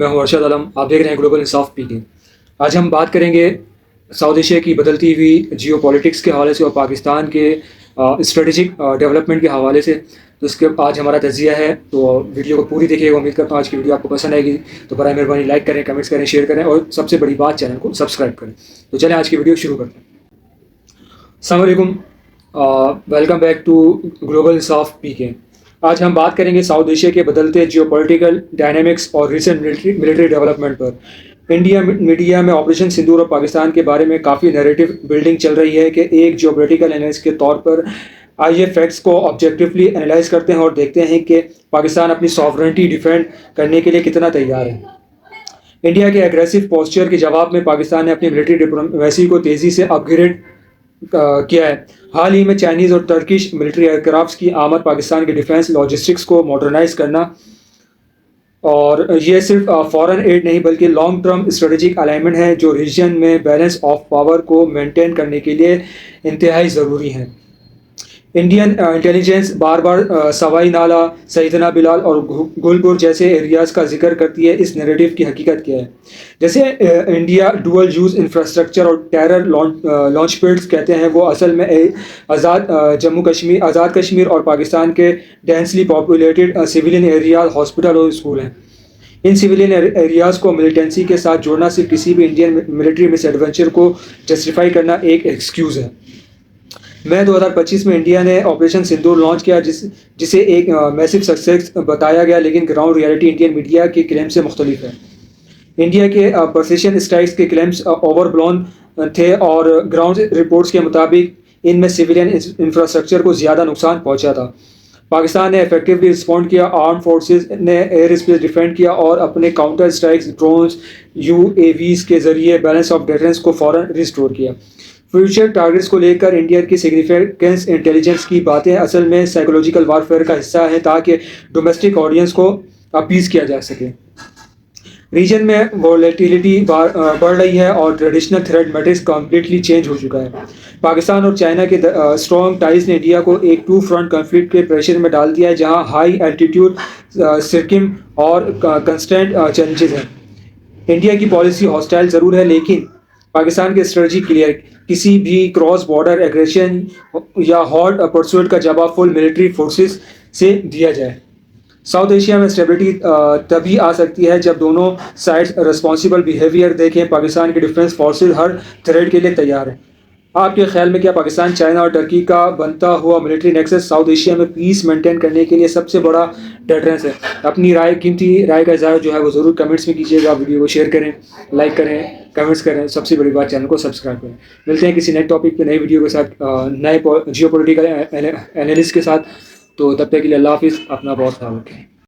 میں ہوں ارشد عالم. آپ دیکھ رہے ہیں گلوبل انصاف پی کے. آج ہم بات کریں گے ساؤتھ ایشیا کی بدلتی ہوئی جیو پولیٹکس کے حوالے سے اور پاکستان کے اسٹریٹجک ڈیولپمنٹ کے حوالے سے. تو اس کے آج ہمارا تجزیہ ہے, تو ویڈیو کو پوری دیکھیے گا. امید کرتا ہوں آج کی ویڈیو آپ کو پسند آئے گی. تو برائے مہربانی لائک کریں, کمنٹس کریں, شیئر کریں اور سب سے بڑی بات چینل کو سبسکرائب کریں. تو چلیں آج کی ویڈیو شروع کرتے ہیں. السلام علیکم, ویلکم بیک ٹو گلوبل انصاف پی کے. آج ہم بات کریں گے ساؤتھ ایشیا کے بدلتے جیو پولیٹیکل ڈائنامکس اور ریسنٹ ملٹری ڈیولپمنٹ پر. انڈیا میڈیا میں آپریشن سندور اور پاکستان کے بارے میں کافی نیریٹو بلڈنگ چل رہی ہے کہ ایک جیو پولیٹیکل اینالسٹ کے طور پر آئیے فیکٹس کو آبجیکٹیولی انالائز کرتے ہیں اور دیکھتے ہیں کہ پاکستان اپنی ساورنٹی ڈیفینڈ کرنے کے لیے کتنا تیار ہے. انڈیا کے ایگریسو پوسچر کے جواب میں پاکستان نے اپنی ملٹری ڈپلومیسی کو تیزی سے اپ گریڈ کیا ہے. حال ہی میں چائنیز اور ٹرکش ملٹری ایئر کرافٹس کی آمد پاکستان کے ڈیفینس لاجسٹکس کو ماڈرنائز کرنا, اور یہ صرف فورن ایڈ نہیں بلکہ لانگ ٹرم اسٹریٹجک الائنمنٹ ہے جو ریجن میں بیلنس آف پاور کو مینٹین کرنے کے لیے انتہائی ضروری ہے. انڈین انٹیلیجنس بار بار سوائی نالہ, سیدنا بلال اور گلپور جیسے ایریاز کا ذکر کرتی ہے. اس نیریٹو کی حقیقت کیا ہے؟ جیسے انڈیا ڈوئل یوز انفراسٹرکچر اور ٹیرر لانچ پیڈز کہتے ہیں, وہ اصل میں آزاد کشمیر اور پاکستان کے densely populated civilian areas, hospital اور اسکول ہیں. ان سویلین ایریاز کو ملیٹنسی کے ساتھ جوڑنا صرف کسی بھی انڈین ملٹری مس ایڈونچر کو جسٹیفائی کرنا ایک ایکسکیوز ہے. میں 2025 میں انڈیا نے آپریشن سندور لانچ کیا جسے ایک میسو سکسیس بتایا گیا, لیکن گراؤنڈ ریئلٹی انڈین میڈیا کے کلیم سے مختلف ہے. انڈیا کے پرسیشن اسٹرائکس کے کلیمز اوور بلون تھے اور گراؤنڈ رپورٹس کے مطابق ان میں سویلین انفراسٹرکچر کو زیادہ نقصان پہنچا تھا. پاکستان نے ایفیکٹولی رسپونڈ کیا, آرم فورسز نے ایئر اسپیس ڈیفینڈ کیا اور اپنے کاؤنٹر اسٹرائکس, ڈرونز, یو اے ویز کے ذریعے بیلنس آف ڈیٹرنس کو فوراً ریسٹور کیا. فیوچر ٹارگیٹس کو لے کر انڈیا کی سگنیفیکنس انٹیلیجنس کی باتیں اصل میں سائیکولوجیکل وارفیئر کا حصہ ہیں تاکہ ڈومیسٹک آڈینس کو اپیز کیا جا سکے. ریجن میں وولیٹیلیٹی بڑھ رہی ہے اور traditional thread matrix completely change ہو چکا ہے. پاکستان اور چائنا کے اسٹرانگ ٹائز نے انڈیا کو ایک ٹو فرنٹ کنفلکٹ کے پریشر میں ڈال دیا ہے, جہاں ہائی الٹیٹیوڈ سرکم اور کنسٹنٹ چیلنجز ہیں. انڈیا کی پالیسی ہاسٹائل ضرور ہے, لیکن پاکستان کی اسٹریٹجی کلیئر. کسی بھی کراس بارڈر ایگریشن یا ہاٹ پرسوٹ کا جواب فل ملٹری فورسز سے دیا جائے. ساؤتھ ایشیا میں اسٹیبلٹی تبھی آ سکتی ہے جب دونوں سائڈز رسپانسبل بیہیویئر دیکھیں. پاکستان کی ڈیفنس فورسز ہر تھریٹ کے لیے تیار ہیں. آپ کے خیال میں کیا پاکستان, چائنا اور ٹرکی کا بنتا ہوا ملٹری نیکسس ساؤتھ ایشیا میں پیس مینٹین کرنے کے لیے سب سے بڑا ڈیٹرنس ہے؟ اپنی قیمتی رائے کا اظہار جو ہے وہ ضرور کمنٹس میں کیجیے گا. ویڈیو کو شیئر کریں, لائک کریں, کمنٹس کریں, سب سے بڑی بات چینل کو سبسکرائب کریں. ملتے ہیں کسی نئے ٹاپک پہ, نئی ویڈیو کے ساتھ, نئے جیو پولیٹیکل اینالسٹ کے ساتھ. تو تب تک کے لیے اللہ حافظ, اپنا بہت خیال رکھیں.